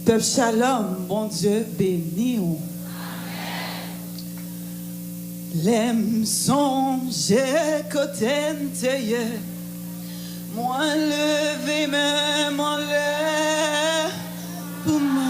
Peuple Shalom, bon Dieu béni. L'aime songer côté t'ayé, moi levé même en l'air pour moi.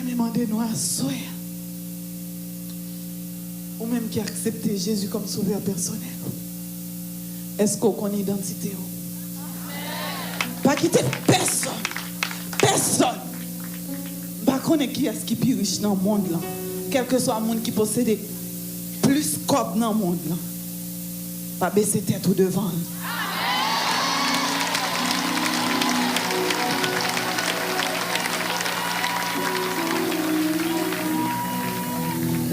Demandez-nous à soi. Ou même qui a accepté Jésus comme sauveur personnel. Est-ce qu'on connaît l'identité? Pas quitter personne. Personne. Pas connaître qui est-ce qui est plus riche dans le monde là. Quel que soit le monde qui possède plus corps dans le monde là. Pas baisser tête ou devant.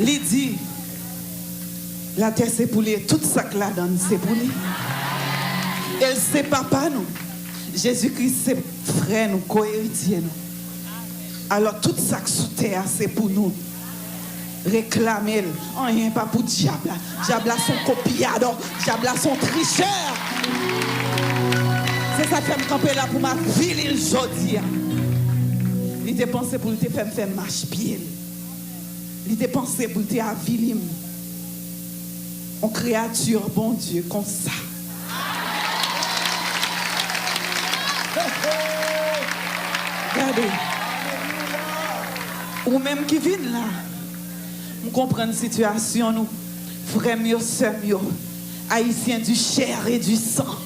Il dit, la terre c'est pour lui, tout ça que la donne c'est pour lui. Elle c'est papa nous. Jésus-Christ c'est frère nous, co-héritier nous. Alors tout ça que sous terre c'est pour nous. Réclamer, rien pas pour diable. Diable son copiador, diable son tricheur. C'est ça qui fait me camper là pour ma ville aujourd'hui. Il te pensé pour te faire marche pied. Il était pensé pour te avilim. En créature, bon Dieu, comme ça. Regardez. Ou même qui viennent là. On comprend la situation, nous. Frères mieux, sœurs mieux. Haïtiens du chair et du sang.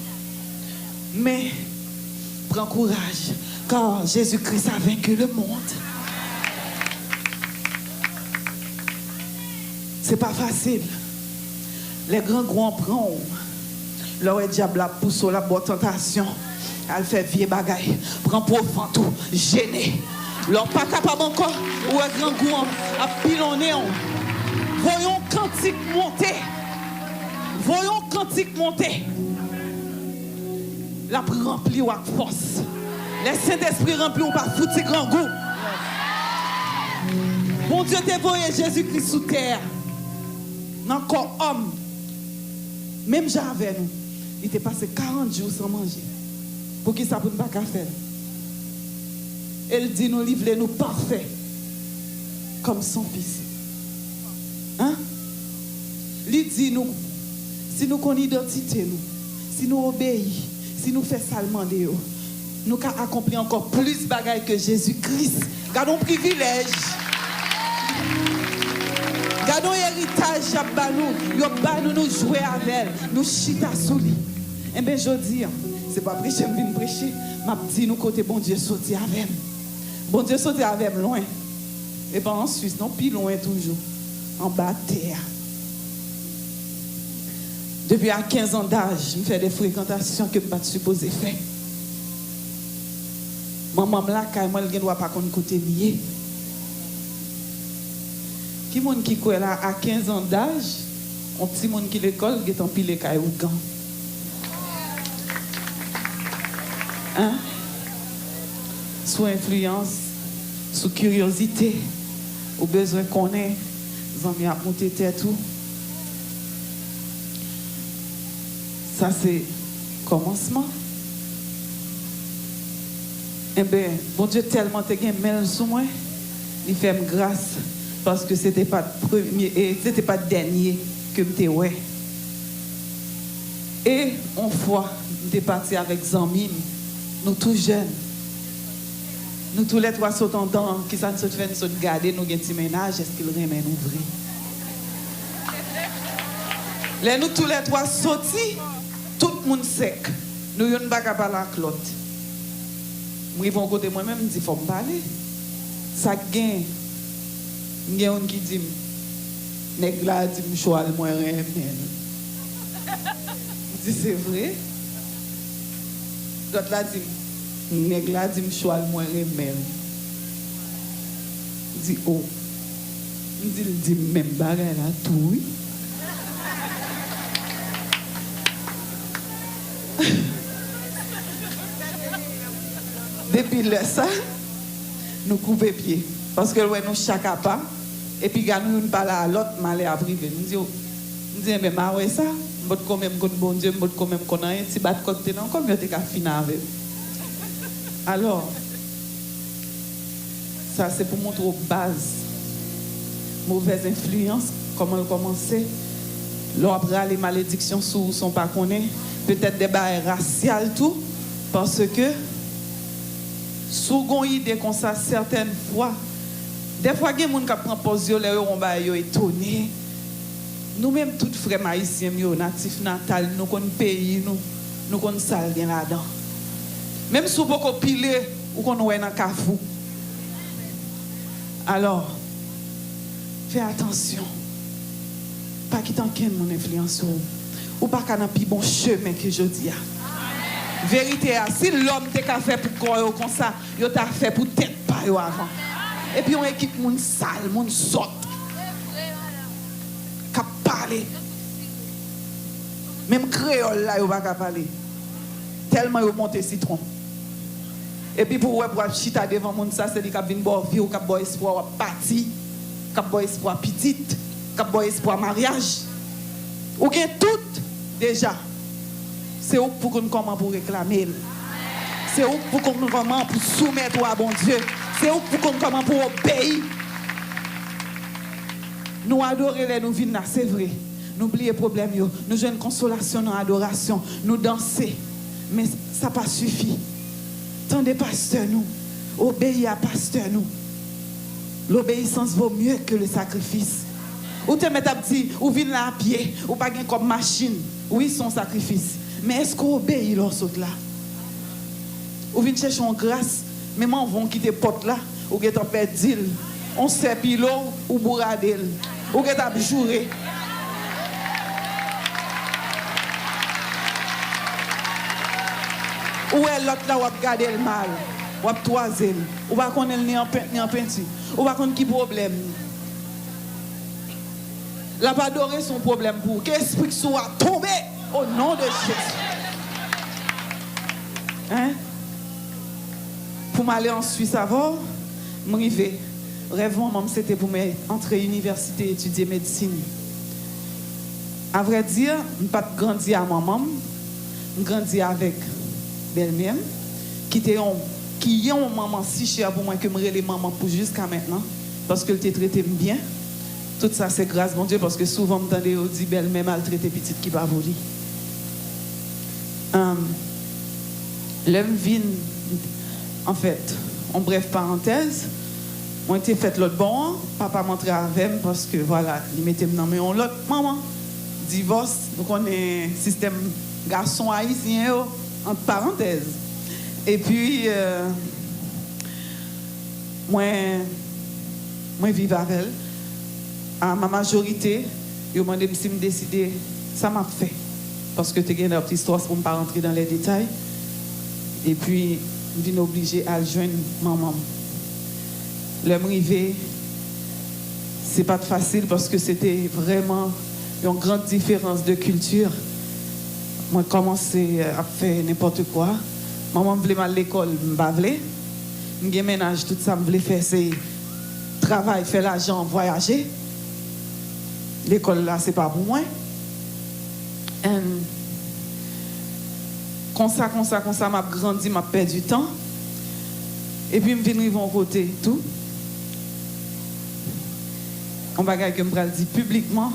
Mais, prends courage. Car Jésus-Christ a vaincu le monde. C'est pas facile. Les grands grands prennent. Leur diable la pousse la bonne tentation. Elle fait vieux bagaille. Prend profond tout. Gêné. Leur pas capable encore. Ou un grand grand à pilonner. Voyons cantique monter. Voyons cantique monter. La rempli ou avec force. Les Saint-Esprit rempli ou pas foutu grand goût. Bon Dieu t'a envoyé Jésus-Christ sous terre. Encore homme, même j'avais nous, il était passé 40 jours sans manger. Pour qui ça ne peut pas faire? Elle dit nous livrer nous parfaits comme son fils. Hein? Il dit nous, si nous connaissons l'identité, nous, si nous obéissons, si nous faisons ça demander, nous pouvons accomplir encore plus de bagailles que Jésus-Christ. Gardons privilège. Gardons héritage, nous jouer avec elle, nous chita sous lui. Et bien, je dis, c'est pas prêcher, je viens prêcher, ma petite nous côté bon Dieu sorti avec elle. Bon Dieu sorti avec elle loin. Et pas en Suisse, non, plus loin toujours. En bas de terre. Depuis à 15 ans d'âge, je fais des fréquentations que je ne suis pas supposé faire. Maman là, moi, je ne dois pas qu'on côté lié. Qui monde qui quoi là à 15 ans d'âge, un petit monde qui l'école, qui est en pile caille ou gant. Hein? Sous influence, sous curiosité, au besoin qu'on ait, ils ont mis à monter tête tout. Ça c'est commencement. Eh bien, bon Dieu tellement te gain mêle sous moi, il fait grâce. Parce que ce n'était pas le premier et ce n'était pas le dernier que je t'ai ouais. Et une fois, je suis parti avec Zamim, nous tous jeunes. Nous tous les trois sautons dans, qui ça nous fait nous garder, nous avons un petit ménage, est-ce qu'il remet nous vrai? Les nous tous les trois sortis, tout le monde sec. Nous yon pas parler avec l'autre. Moi bon côté moi-même dit faut me parler. Ça gagne. M'gagne qui dit nèg la dit me choal moi rien. Dit c'est vrai. L'autre là dit nèg la dit me choal moi rien. Dit oh. Il dit même bagarre là tout oui. Depuis là ça nous coupons pied parce que ouais nous chaque pas et puis quand nous parle à l'autre malé à privé nous dit mais ma ouais ça m'bot quand même bon Dieu m'bot quand même qu'on a un petit bat côté non comme t'es qu'à finir avec alors ça c'est pour montrer base mauvaise influence comment commencer l'on après les malédictions sous son pas connaît peut-être des barrières raciales tout parce que sous une idée comme ça certaines fois des fois il y a des gens qui prennent position là on va étonné nous même toutes frères haïtiens natifs natal nous connaissons pays nous connaissons ça là-dedans même si vous pouvez piler ou qu'on est dans cafou alors fais attention pas quitter mon influence ou pas qu'à un plus bon chemin que je dis. Vérité, si l'homme t'a fait pour corps comme ça, il t'a fait pour tête pas avant. Et puis on équipe moun sale, moun sot. Qui parler. Même créole là, il va pas parler. Tellement il monte citron. Et puis pour chita devant moun ça, c'est dit qu'il vient boire vie ou qu'il boire espoir parti, qu'il boire espoir petite, qu'il boire espoir mariage. Ou bien tout déjà. C'est où pour qu'on commence pour réclamer. C'est où pour qu'on commence pour soumettre à bon Dieu. C'est où pour qu'on commence pour obéir. Nous adorer les nous vivons là, c'est vrai. Nous oublions les problèmes, nous jouons une consolation dans l'adoration, nous danser. Mais ça n'a pas suffi. Tendez pasteur nous, obéir à pasteur nous. L'obéissance vaut mieux que le sacrifice. Ou te mettre à petit, ou venir là à pied, ou pas comme machine. Oui, son sacrifice. Mais est-ce qu'on obéit l'autre là? Ou venir chercher en grâce, même on va quitter porte là, ou get en perdre on sait pilo ou bourradel, ou get à jouer. Ou est l'autre là, ou a regarder le mal, ou a toiser, ou va connaître ni en peinture, ou va connaître qui problème. La pas adorer son problème pour que l'esprit soit tombé au nom de Jésus. Hein? Pour m'aller en Suisse avant, m'arriver. Rêve moi c'était pour entrer à l'université et étudier médecine. À vrai dire, je n'ai pas grandi à maman, je grandi avec belle-mère qui est une maman si chère pour moi que je les maman pour jusqu'à maintenant parce qu'elle t'a traité bien. Tout ça c'est grâce mon Dieu parce que souvent je m'entendais dire belle-mère maltraitée petite qui va voler. L'homme vient en fait, en bref parenthèse, on était fait l'autre bon, papa m'entrait avec moi parce que voilà, il mettait dans mes l'autre maman. Divorce, donc on est système garçon haïtien entre parenthèses. Et puis moi vivre avec elle. À ma majorité, je me demandé si je décidais, ça m'a fait. Parce que tu as une petite histoire pour ne pas rentrer dans les détails. Et puis, je suis obligé à joindre maman. Le m'arriver, ce n'est pas facile parce que c'était vraiment une grande différence de culture. Moi, j'ai commencé à faire n'importe quoi. Maman voulait m'aller à l'école, je ne voulais pas. Je ménage, tout ça, je voulais faire, c'est travail, faire l'argent, voyager. L'école là, c'est pas pour moi. Comme ça, m'a grandi, m'a perdu du temps. Et puis, je viens de mon côté, tout. On va dire que je me dire publiquement,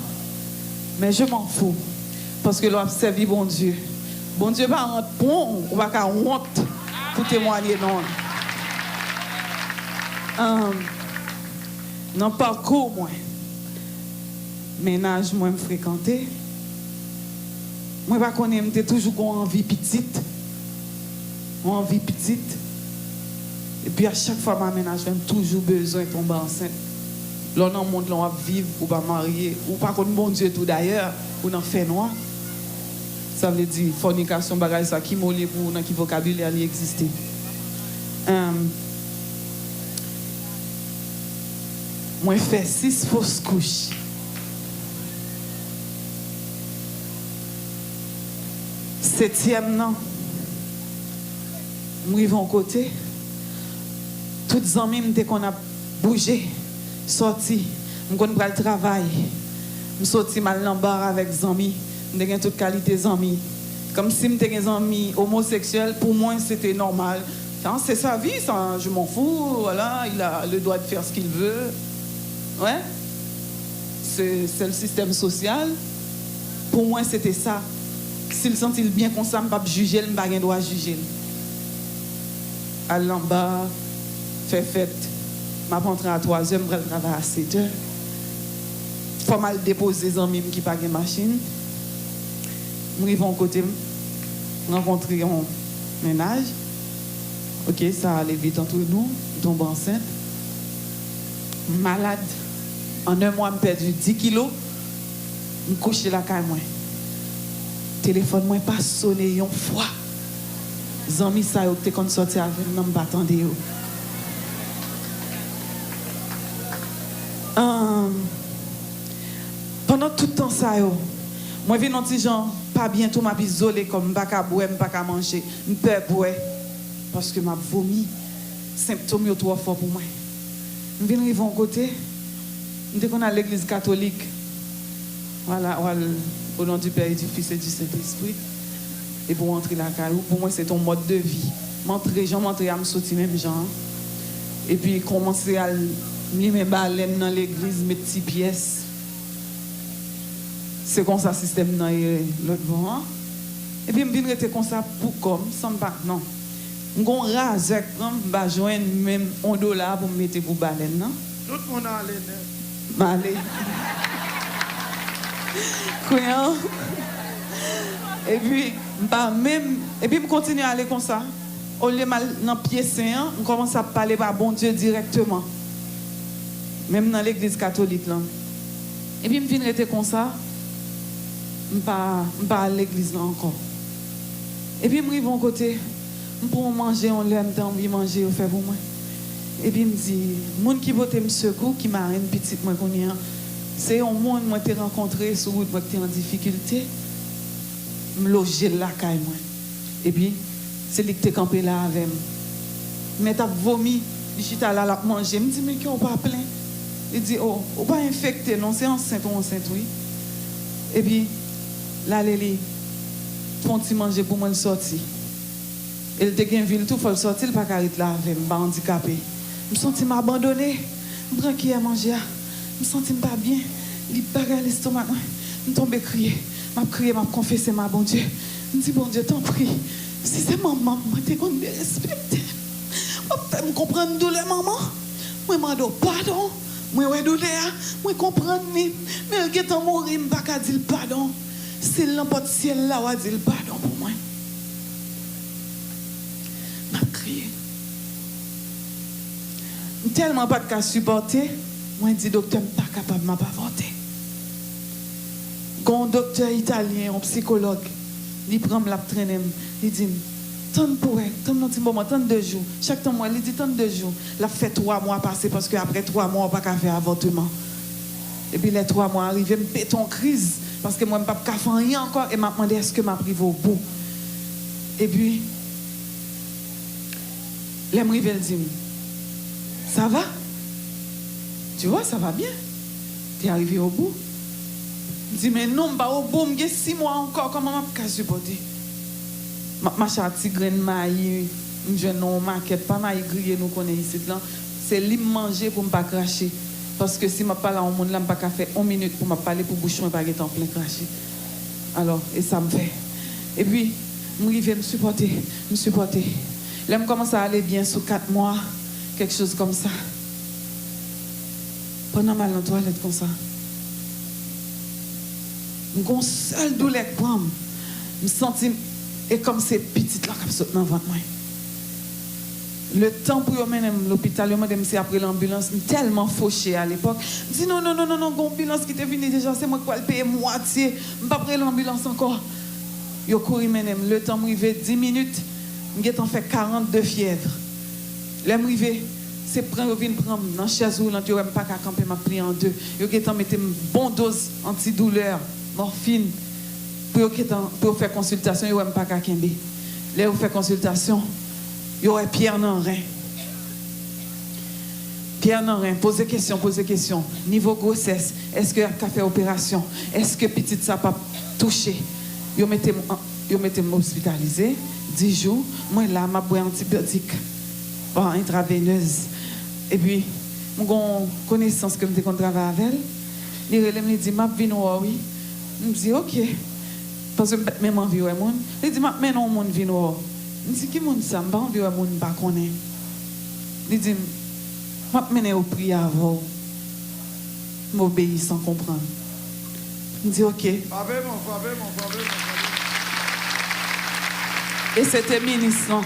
mais je m'en fous. Parce que l'on servi bon Dieu. Bon Dieu va rendre bon, on va faire honte pour témoigner non. Dans le parcours, moi, ménage, moi, me fréquenter, Moi, pas connais, j'ai toujours envie petite. Envie petite. Et puis à chaque fois, ma ménage, j'ai toujours besoin de tomber enceinte. Là, dans le monde, on va vivre, ou pas marier, ou pas contre bon Dieu tout d'ailleurs, ou dans fait noir. Ça veut dire fornication, bagage, ça qui mollet pour dans qui vocabulaire il exister. Moi, fait 6 fausses couches. Septième, non. Moi, ils vont côté. Toutes les amis, qu'on a bougé, sorti, je suis le travail. Je suis sorti mal dans le bar avec les amis. Je suis toute qualité d'amis. Comme si je des amis homosexuels, pour moi, c'était normal. C'est sa vie, ça, je m'en fous. Voilà, il a le droit de faire ce qu'il veut. Ouais. C'est le système social. Pour moi, c'était ça. S'il sentit bien comme ça, je ne peux pas juger, je n'ai pas le droit de juger. Aller en bas, faire fête. Je vais rentrer à 3h, je vais travailler à 7h. Il faut mal déposer les amis qui n'ont pas de machine. Je vais à côté, rencontrer un ménage. Ok, ça allait vite entre nous. Je tombe enceinte. Malade. En un mois, je perdu 10 kilos. Je couche la caille. Téléphone, moi, pas sonné une fois. Les amis, ça, ils ont sorti avec nous, je attendais. Pendant tout le temps, ça, moi, je viens dans gens, pas bientôt, je suis isolé, comme je ne peux pas boire, je ne peux pas manger. Je peux boire parce que je vomi. Symptômes sont trop forts pour moi. Je viens arriver à côté. Je suis à l'église catholique. Voilà, au nom du Père et du Fils et du Saint-Esprit. Et pour entrer la caillou, pour moi, c'est ton mode de vie. M'entrer à me sortir même gens. Et puis, commencer à mettre mes baleines dans l'église, mes petites pièces. C'est comme ça le système dans l'autre bord. Et puis, je viens rester comme ça pour comme, sans pas, non. Je vais raser, je vais joindre même $1 pour me mettre pour baleine, non? Tout le monde a allé. Allez. Croyant. Et puis, je continue à aller comme ça. Au lieu de dans pied saint, on commence à parler par bon Dieu directement. Même dans l'église catholique. Là. Et puis, je viens rester comme ça. Je ne vais pas à l'église là encore. Et puis, je arrive à côté. Je peux manger, on l'aime, envie de manger, on fait pour moi. Et puis, je me dis, les gens qui votent me secours, qui m'a une petite, moi, c'est un monde que j'ai rencontré sur route, qui est en difficulté. Je me loge là, moi. Et puis, c'est lui qui est campé là avec moi. Mais tu as vomi, je suis là à manger. Je me dis, mais qui n'est pas plein? Il dit, oh, on pas infecté, non, c'est enceinte ou enceinte, oui. Et puis, là, les font manger pour moi le sortir. Il était en ville, tout, il faut le sortir, il ne peut pas arrêter là avec moi, handicapé. Je me sens m'abandonner, je me prends qui à manger. Je me sens pas bien, il bagarre l'estomac, je me tombe crier. Je crier, je confesser ma bon Dieu. Je me dis, bon Dieu, t'en prie. Si c'est maman, moi, t'es qu'on me respecte. Je comprends douleur, maman. Moi, je demande pardon. Moi, je douleur. Moi, je comprends. Mais elle est en mourir, je ne peux pas dire pardon. C'est l'emporte ciel là, on dire pardon pour moi. Je crié. Tellement pas de cas supporter. Moi, je dis, docteur, je ne suis pas capable de m'avorter. Quand un docteur italien, un psychologue, il prend la traîne, il dit, tant pour elle, tant de moment, tant de jours. Chaque temps, moi, il dit tant de jours. Il a fait 3 mois passer parce qu'après 3 mois, on ne peut pas faire avortement. Et puis les 3 mois arrivent, je me pète en crise parce que moi, je ne peux pas faire rien encore et je me demandé est-ce que je m'arrive au bout. Et puis, les me dit, ça va? Tu vois, ça va bien. Tu es arrivé au bout. Je dis, mais non, pas au bout, j'ai 6 mois encore, comment je peux supporter? Ma chati graine maï, je ne m'inquiète pas, maï grillé, nous connaissons ici. C'est libre manger pour ne pas cracher. Parce que si je parle à un monde, je ne peux pas faire 1 minute pour me parler pour bouchon et pas être en plein cracher. Alors, et ça me fait. Et puis, je vais me supporter. Là, je commence à aller bien sur 4 mois, quelque chose comme ça. Pendant mal dans la toilette comme ça. J'ai une seule douleur pour moi. Je me sentis, et comme ces petites là qui sautent dans le ventre. Le temps pour mener l'hôpital, je me dis après l'ambulance, je suis tellement fauché à l'époque. Je dis non, l'ambulance qui était venue déjà, c'est moi qui vais le payer moitié. Je ne vais pas prendre l'ambulance encore. Je cours, le temps m'arrivé 10 minutes, je suis fait 42 fièvres. Là, m'arrivé, c'est prendre dans la chaise roulante, je ne pas camper, m'a pris en deux. Je suis mettre une bonne dose antidouleur, morphine, pour faire consultation, je ne pas camper. Là, vous faites consultation. Il y aurait Pierre Nanrin. Pierre Nanrin, posez question. Niveau grossesse, est-ce que y a fait opération? Est-ce que petite ça pas touché? Yo mettez hospitalisé 10 jours. Moi là, m'a boire antibiotique par intraveineuse. Et puis, mon connaissance que je travaille avec elle, il me dit m'a vino oui. Je me dis OK. Parce que même envie ouais mon. Il dit m'a mais non mon vino. Je dis, qui est ça? Je ne sais pas si je ne connais pas. Il dit, je vais mener au prière avant. Je m'obéis sans comprendre. Je dis, OK. Et c'était le ministre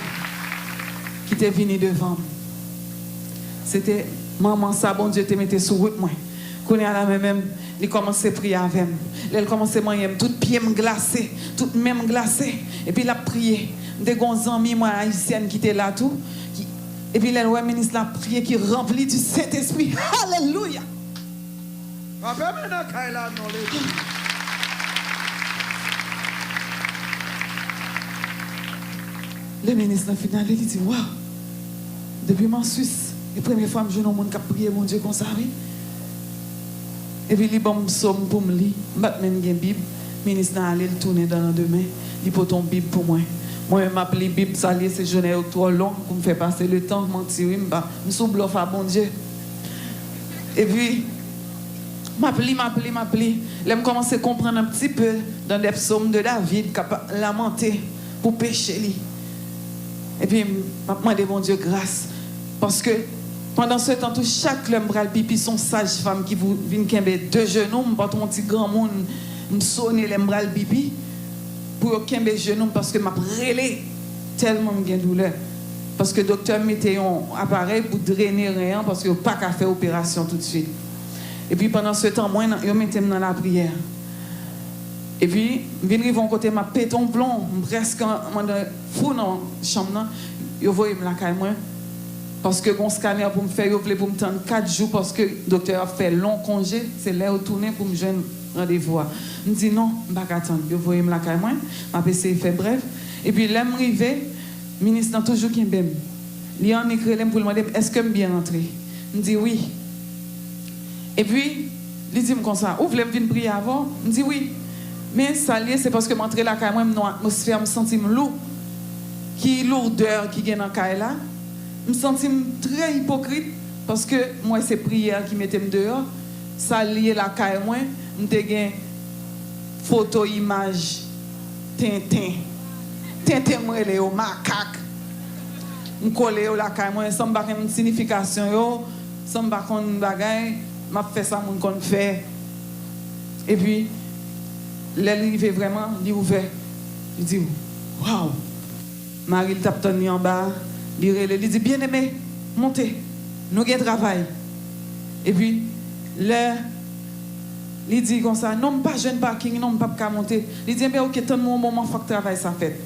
qui était venu devant moi. C'était maman, ça, bon Dieu, te mettait sur route. Quand il y a la même, il commençait à prier avec moi. Il commençait à manger, tout pied glacé, tout même glacé. Et puis il a prié. Des grands amis, moi, haïtienne qui était là tout. Et puis le ministre a prié qui remplit du Saint-Esprit. Alléluia. Le ministre final, il dit, waouh, depuis mon Suisse, la première fois que je vois un qui a prié mon Dieu comme ça, oui. Et puis il bon somme pour me lire. Je vais une Bible. Le ministre a allé le tourner dans le demain. Il peut ton Bible pour moi. Moi, je m'appelle Bible, ça lié, c'est journée trop long pour me faire passer le temps, mentir, je suis bluff à bon Dieu. Et puis, m'appelle. Là, je commence à comprendre un petit peu dans les psaumes de David, qui a lamenté pour pécher. Et puis, je demande bon Dieu grâce. Parce que pendant ce temps, chaque homme bral pipi, son sage-femme qui vient kembe deux genoux, je porte mon petit grand monde, je sonne les bral pipi. Pour kembe genoux parce que m'a relé tellement de douleur parce que le docteur mettait un appareil pour drainer rien parce que pas qu'à faire opération tout de suite. Et puis pendant ce temps moi je mettais dans la prière. Et puis venir vont côté m'a pété un plomb presque fou dans chambre là, yo voyez me la caille moi parce que mon scanner pour me faire yo voulait pour me tendre 4 jours parce que le docteur a fait long congé, c'est là où tourner pour me joindre rendez-vous. Je dis non, je ne vais pas attendre. Je voyais la caille moi, je vais faire bref. Et puis là, je suis arrivé, le ministre toujours qui m'aime. Il a écrit pour me demander est-ce que je suis bien rentré. Je dis oui. Et puis, il dit comme ça, vous voulez venir prier avant? Je dis oui. Mais ça c'est parce que je suis la caille moi, dans l'atmosphère, je me sens lourd. Qui lourdeur qui est dans la caille là. Je me sens très hypocrite parce que moi, c'est prière qui mettait dehors. Ça lié la caille moi. J'ai une photo, image, Tintin. Tintin, moi, il est au macaque. Je collé la caille, moi, sans une signification, sans une bagaille, je fais ça, je fais. Et puis, l'arrivée vraiment, il est ouvert. Il dit, waouh! Marie tape Tony en bas, il dit, bien aimé, montez, nous avons travail. Et puis, là, il dit comme ça, non, pas jeune parking, non, pas monter. Il dit, bien, ok, tant de moment, il faut que le travail ça fait.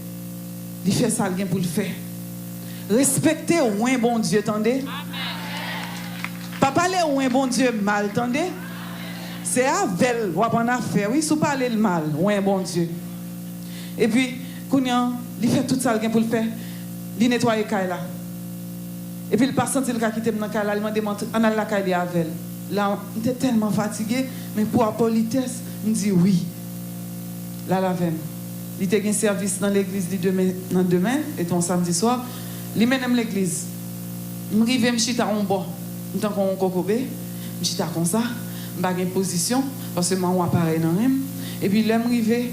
Il fait ça, il pour le faire. Respectez ou un bon Dieu, attendez. Pas parler ou un bon Dieu mal, attendez. C'est avec ou en affaire, oui, si vous parlez le mal, ou un bon Dieu. Et puis, il fait tout ça, il pour le faire. Il nettoie le caille là. Et puis, il passe sentir le cas qui était dans le caille là, il m'a demandé, on a la caille avec elle. Là, il était tellement fatigué, mais pour la politesse, il me dit oui. Là, la veine. Il était un service dans l'église demain, et ton samedi soir. Il mène l'église. Je arrive, je suis en bas. Je suis en cocobé. Je suis comme ça. Je suis en position, parce que je suis appareil dans le. Et puis, là, je arrive.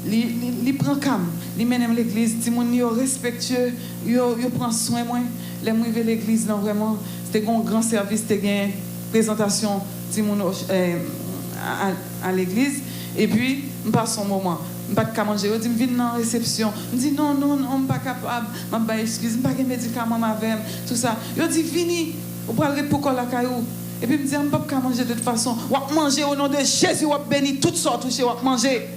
Il prend calme. Il mène l'église. Si mon est respectueux, il prend soin de moi. Là, je arrive à l'église, vraiment. C'était un grand service, c'était une présentation à l'église. Et puis, je passe un moment. Je ne peux pas manger. Je dis, viens dans la réception. Je dis, non, je ne suis pas capable. Je ne excuse, je n'ai pas de médicaments avec tout ça. Je dis, viens, vous parlez pour la caillou. Et puis, je me dis, je ne peux pas manger de toute façon. Je vais manger au nom de Jésus, je vais bénir toutes sortes, je vais manger.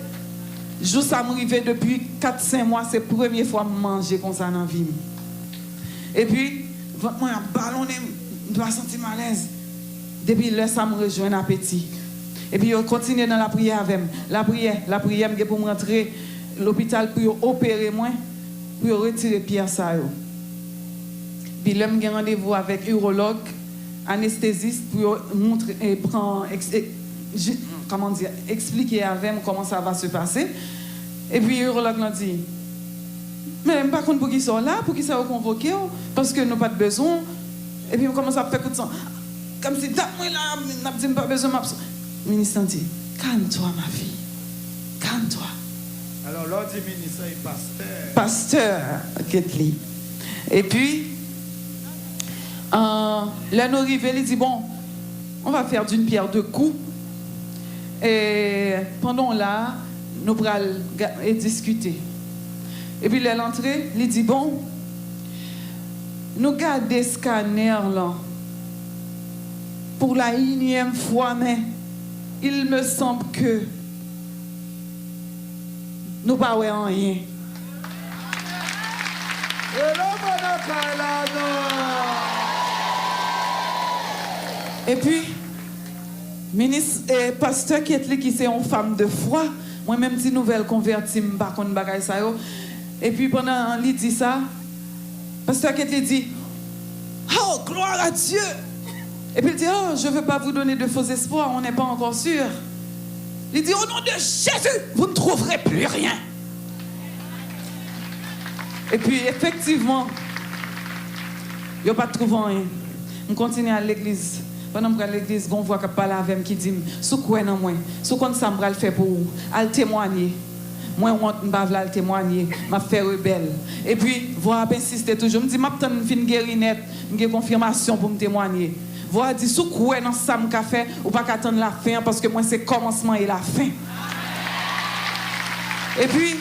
Je ça m'arrive depuis 4-5 mois, c'est la première fois que je mange comme ça dans la vie. Et puis, je ballonné, je dois sentir malaise. Depuis là, ça me rejoint l'appétit. Et puis, je continue dans la prière avec moi. La prière, je pour me rentrer à l'hôpital pour opérer moi, pour retirer pierre ça. Puis là, j'ai rendez-vous avec un urologue, anesthésiste, pour montrer et prendre, comment dire, expliquer avec moi comment ça va se passer. Et puis, l'urologue m'a dit, mais par contre, pour qu'ils soient là, pour qu'ils soient convoqués, parce que nous n'avons pas de besoin. Et puis, on commence à faire coup de sang. Comme si, moi là, nous n'avons pas besoin de le ministre dit, calme-toi, ma fille. Calme-toi. Alors, l'ordre du ministre est pasteur. Pasteur, Ketli. Et puis, là, nous arrivons, il dit, bon, on va faire d'une pierre deux coups. Et pendant là, nous allons discuter. Et puis, l'entrée, il dit, bon, nous gardons des scanners là. Pour la 1e fois, mais il me semble que nous ne pouvons pas rien. Et puis, ministre et pasteur qui c'est une femme de foi, moi-même, petite nouvelle convertie, je ne sais pas ça. Et puis, pendant qu'il dit ça, pasteur qui dit, oh, gloire à Dieu! Et puis il dit, oh, je ne veux pas vous donner de faux espoirs, on n'est pas encore sûr. Il dit, au nom de Jésus, vous ne trouverez plus rien. Et puis effectivement, il n'y a pas trouvé rien. On continue à l'église. Pendant que je vais à l'église, on voit qu'il parle avec moi qui dit, sous quoi non moi, sous quoi ça me fait pour vous, à témoigner. Moi, je ne vais pas témoigner, je vais faire rebelle. Et puis, voir insister toujours. Je me dis, je vais faire une guérinette, une confirmation pour me témoigner. Voir dire, sous quoi dans ça me fait, ou pas qu'attendre la fin, parce que moi, c'est le commencement et la fin. Et puis,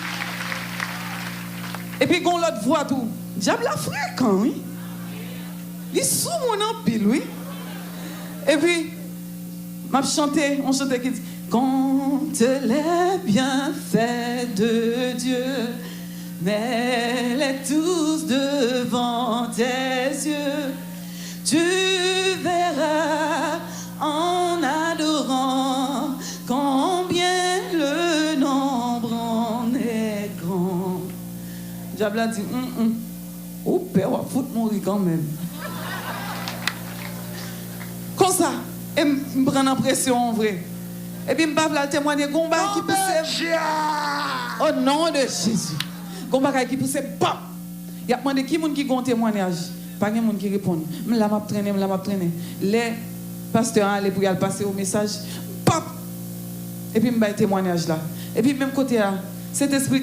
quand l'autre voit tout, diable la fréquent, oui. Il est sous mon empile, oui. Et puis, on chantait qui dit, compte les bienfaits de Dieu, mets-les tous devant tes yeux. Tu verras en adorant combien le nombre en est grand. Diable a dit, oh père, on va foutre mourir quand même. Comme ça, et je prends l'impression en vrai. Et puis je vais témoigner, Gomba qui pousse. Au nom de Jésus. Gomba qui pousse, bam! Il y a demandé qui qui a un témoignage. Pas de monde qui répond. Je l'ai traîné. Les pasteurs allaient pour y aller passer au message. Pop! Et puis je vais témoignage là. Et puis même côté là, cet esprit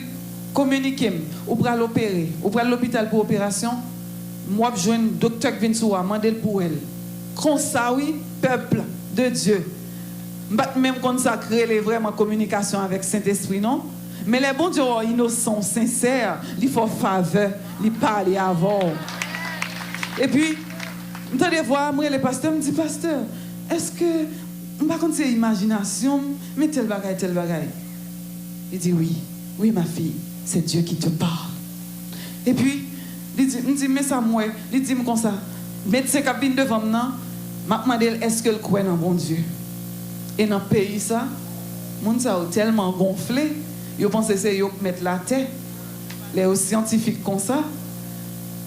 communique. Ou pour l'opérer, ou pour l'hôpital pour opération. Moi, je joins un docteur qui vient sur moi, demander pour elle. Comme ça, oui, peuple de Dieu. Même consacrer vraiment communication avec Saint-Esprit, non? Mais les bons Dieu innocents, sincères, il faut faveur, il parle avant. Et puis, vous allez voir, moi, le pasteur me dit, pasteur, est-ce que, par contre, c'est imagination, mais tel bagaille. Il dit, oui, ma fille, c'est Dieu qui te parle. Et puis, il dit, mais ça, moi, il dit comme ça, médecin qui vient devant moi, je me demande, est-ce que le croit dans bon Dieu? Et dans le pays, ça, les gens sont tellement gonflés, ils pensent que c'est eux qui mettent la tête, les scientifiques comme ça.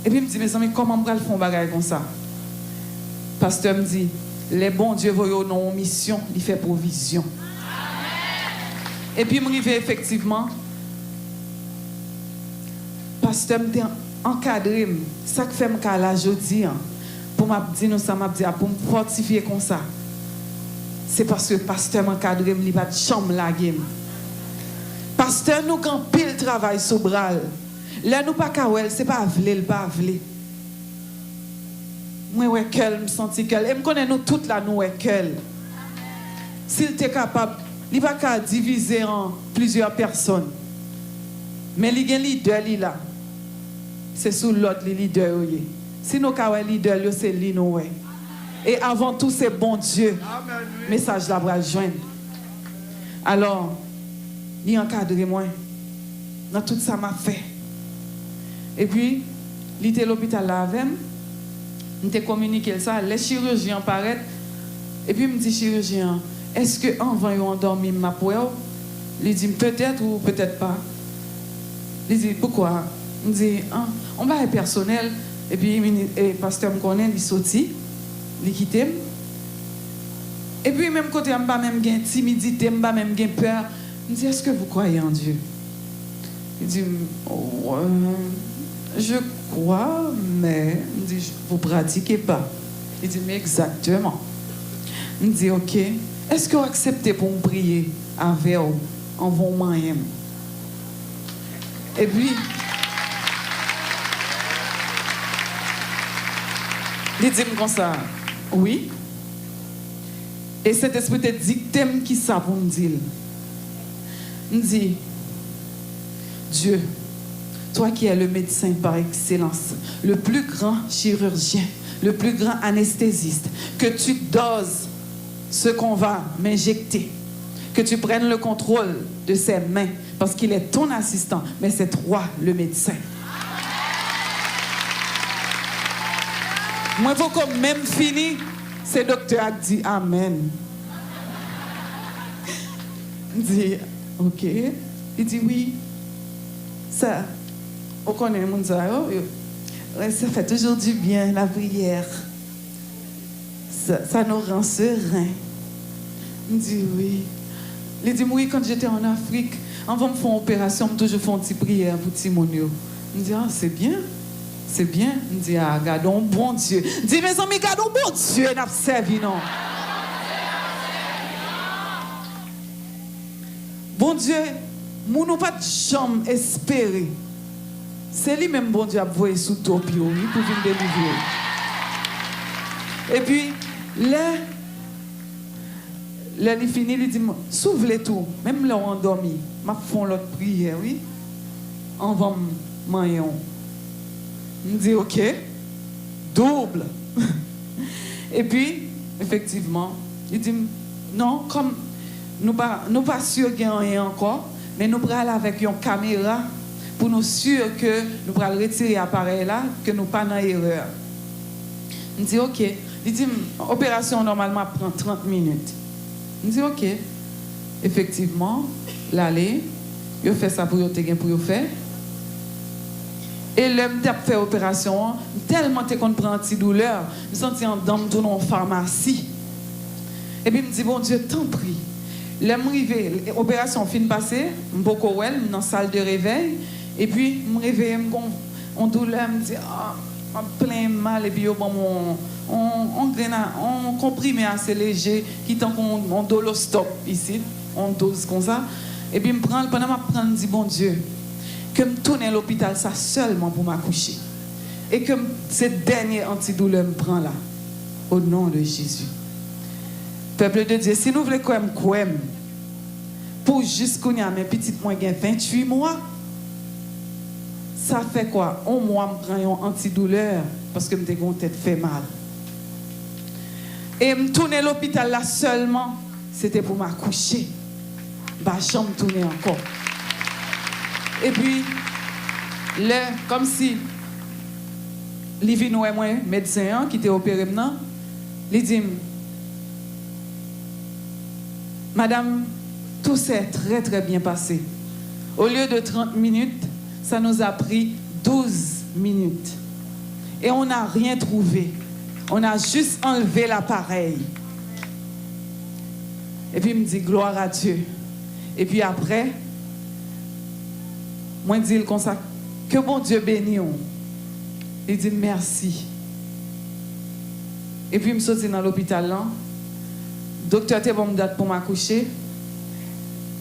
Et puis, il me dit, mes amis, comment je vais faire un bagage comme ça? Le pasteur me dit, les bons dieux voient nos missions, ils font provision. Amen. Et puis, je me effectivement, le pasteur me dit, encadré, ça que fait me là aujourd'hui, pour me dire, pour me fortifier comme ça. C'est parce que le pasteur m'encadre, il n'y a pas de chambre là. Pasteur, nous avons pile travail sur bras. Là, nous pas kawel, c'est pas avler, pas avler. Moi, ouais, quel me senti quel. Et me connais nous toutes là, nous ouais, quel. S'il était capable, il va pas diviser en plusieurs personnes. Mais il y a un leader là. C'est sous l'autre leader. Si nous avons un leader, c'est lui. Et avant tout, c'est bon Dieu. Message là pour joindre. Alors, il encadre moi. Dans tout ça m'a fait. Et puis, il était à l'hôpital là avec moi. Il a communiqué ça. Les chirurgiens paraissent. Et puis, il me dit, chirurgien, est-ce que avant ils ont endormi ma poêle? Il dit, peut-être ou peut-être pas. Il dit, pourquoi? Il dit, on va être personnel. Et puis, le pasteur me connaît, il sortit, il quitte. Et puis, même côté, je n'ai pas même timidité, je n'ai pas même peur. Il me dit, est-ce que vous croyez en Dieu? Il dit, je crois, mais il dit, vous ne pratiquez pas. Il dit, mais exactement. Il me dit, ok, est-ce que vous acceptez pour me prier avec vous en vos moyens? Et puis, il dit comme ça, oui. Et cet esprit te dicté qui ça pour me dire. Il dit, Dieu, toi qui es le médecin par excellence, le plus grand chirurgien, le plus grand anesthésiste, que tu doses ce qu'on va m'injecter, que tu prennes le contrôle de ses mains, parce qu'il est ton assistant, mais c'est toi le médecin. Moi, il faut qu'on même fini, ce docteur a dit Amen. Il dit, ok. Il dit, oui, ça, on connaît le monde, ça fait toujours du bien, la prière. Ça nous rend serein. Il dit, oui. Il dit, oui, quand j'étais en Afrique, avant de faire une opération, je toujours fais une petite prière pour Timonio. Il dit, ah, c'est bien. C'est bien. Il dit, ah, gardons bon Dieu. Il dit, mes amis, gardons bon Dieu, n'a pas servi, non. Bon Dieu, nous n'avons pas de chambre espérée. C'est lui-même, bon Dieu, a voyé sous topio, pour venir délivrer. Et puis, là, il finit, il dit, s'ouvre tout, même là, on endormi, je fais l'autre prière, oui. On va manger. Il dit, ok, double. Et puis, effectivement, il dit, non, comme nous ne pas sûrs qu'il y a rien encore, mais nous prenons avec une caméra pour nous sûr que nous allons retirer l'appareil là, que nous ne pas dans erreur. Il dit, ok. Il dit, l'opération normalement prend 30 minutes. Il dit, ok. Effectivement, l'aller, il fait ça pour vous faire. Et l'homme qui a fait l'opération, tellement qu'on prend une petite douleur, je me sens en dame dans une pharmacie. Et puis, il me dit, bon Dieu, t'en prie. L'homme arrivé, l'opération fin passée, je suis dans la salle de réveil. Et puis, je me réveille, on douleur, je me dis, ah, plein mal. Et puis, on comprime assez léger, qui tant qu'on dolostop ici, on dose comme ça. Et puis, pendant que je prends, je dis, bon Dieu, que je tourne à l'hôpital, ça seulement pour m'accoucher. Et que cette dernière antidouleur me prend là, au nom de Jésus. Peuple de Dieu, si nous voulons quoi, pour jusqu'à mes petites moyens 28 mois, ça fait quoi? Un mois, je prends un antidouleur parce que mon tête fait mal. Et me tourner à l'hôpital là seulement, c'était pour m'accoucher. Bah, je me tourner encore. Et puis, là, comme si Livino et moi, médecin qui était opéré maintenant, il dit, Madame, tout s'est très très bien passé. Au lieu de 30 minutes, ça nous a pris 12 minutes. Et on n'a rien trouvé. On a juste enlevé l'appareil. Et puis il me dit, gloire à Dieu. Et puis après, moi je dis comme ça, que bon Dieu bénisse. Il dit merci. Et puis je me sorti dans l'hôpital là. Docteur était bon date pour m'accoucher.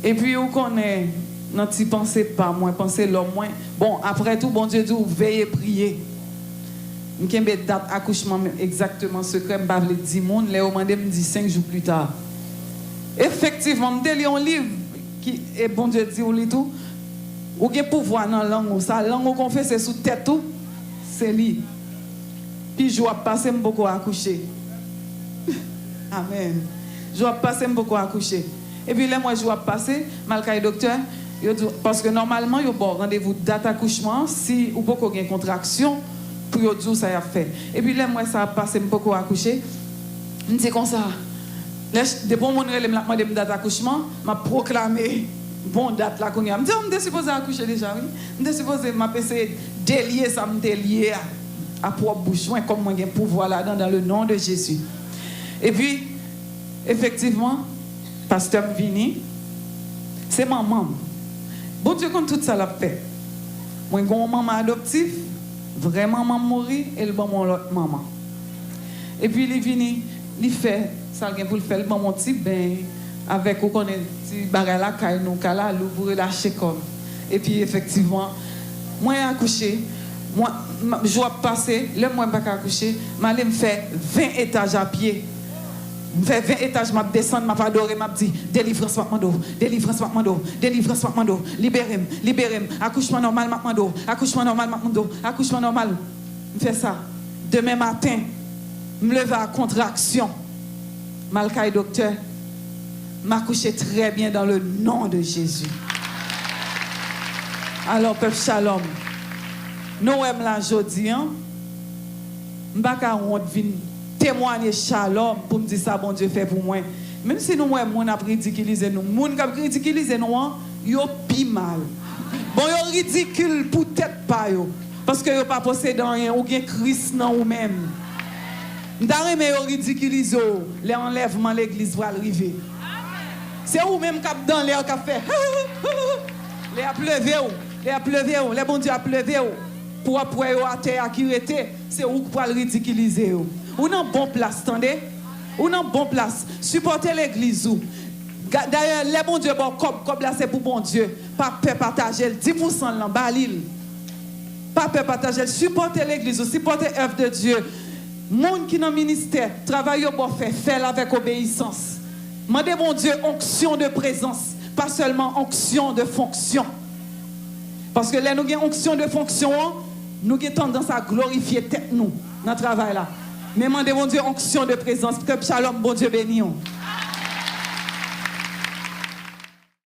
Et puis où qu'on est, non tu pensez pas moi, pensez l'homme moins. Bon après tout bon Dieu dit veillez prier. M'kembe date accouchement exactement secret m'pa vle 10 monde, les demandé me dit 5 jours plus tard. Effectivement, me lis un livre qui et bon Dieu dit on lit tout. Ou gen pouvoir dans la langue, sa langue qu'on fait c'est sous tête tout, c'est lui. Puis je vais passer beaucoup à coucher. Amen. Je vais passer beaucoup à coucher. Et puis là, moi, je vais passer, malgré le docteur, parce que normalement, il y a un rendez-vous date d'accouchement, si ou beaucoup de contraction, pour dire ça y a fait. Et puis là, moi, ça a passé beaucoup à coucher. Je dis comme ça. Depuis mon demandé une date d'accouchement, m'a proclamé bon date là qu'on y a. Je dis, on est supposé accoucher déjà, oui. On est supposé m'essayer délier ça, me délier à propre bouche, comme moi j'ai pouvoir là dans le nom de Jésus. Et puis, effectivement, pasteur Vini, c'est maman. Bon Dieu, quand tout ça l'a fait. Moi, j'ai une maman adoptive, vraiment maman mourir, et le bon l'autre maman. Et puis, il vini, il fait, ça pour le faire, le bon mon petit bain, avec, on connaît, petit bagage là, quand nous, là, l'ouvrir la comme. Et puis, effectivement, moi, j'ai accouché, moi, je vais passer, le mois, je vais accoucher, je vais faire 20 étages à pied. Je fais 20 étages, je descends, je vais adorer, je dis délivrance, délivrance, délivrance, libérez-moi, accouchement normal, accouchement normal, accouchement normal. Je fais ça. Demain matin, je me lève à contraction. Malgré le docteur, je m'accouche très bien dans le nom de Jésus. Alors, peuple Shalom, nous sommes là aujourd'hui, je ne vais pas témoigner Shalom pour me dire ça, bon Dieu fait pour moi. Même si nous, on a ridiculisé nous, les gens qui ridiculisent nous, ils ont pi mal. Bon, ils ridicule pour tête pas yo. Parce que ils pas possédé rien, ou bien Christ non ou même. D'arrêt mais ils ridiculisent les enlèvements l'église va arriver. C'est ou même cap dans l'air qui fait. Les a pleuvé, les bon Dieu a pleuvé pour après à terre qui était, c'est où pour le ridiculiser. Ou dans bon place, attendez? Ou dans bon place. Supportez l'église. D'ailleurs, les bon Dieu, bon, comme là, c'est pour bon Dieu. Pas peur partager 10% là, balil. Pas peur partager. Supportez l'église, supportez l'œuvre de Dieu. Monde qui dans le ministère, travaille au bon fait avec obéissance. Demandez bon Dieu, onction de présence, pas seulement onction de fonction. Parce que là, nous avons onction de fonction, nous avons tendance à glorifier tête nous dans le travail là. Mais demandez bon Dieu, onction de présence. Que Shalom, bon Dieu béni.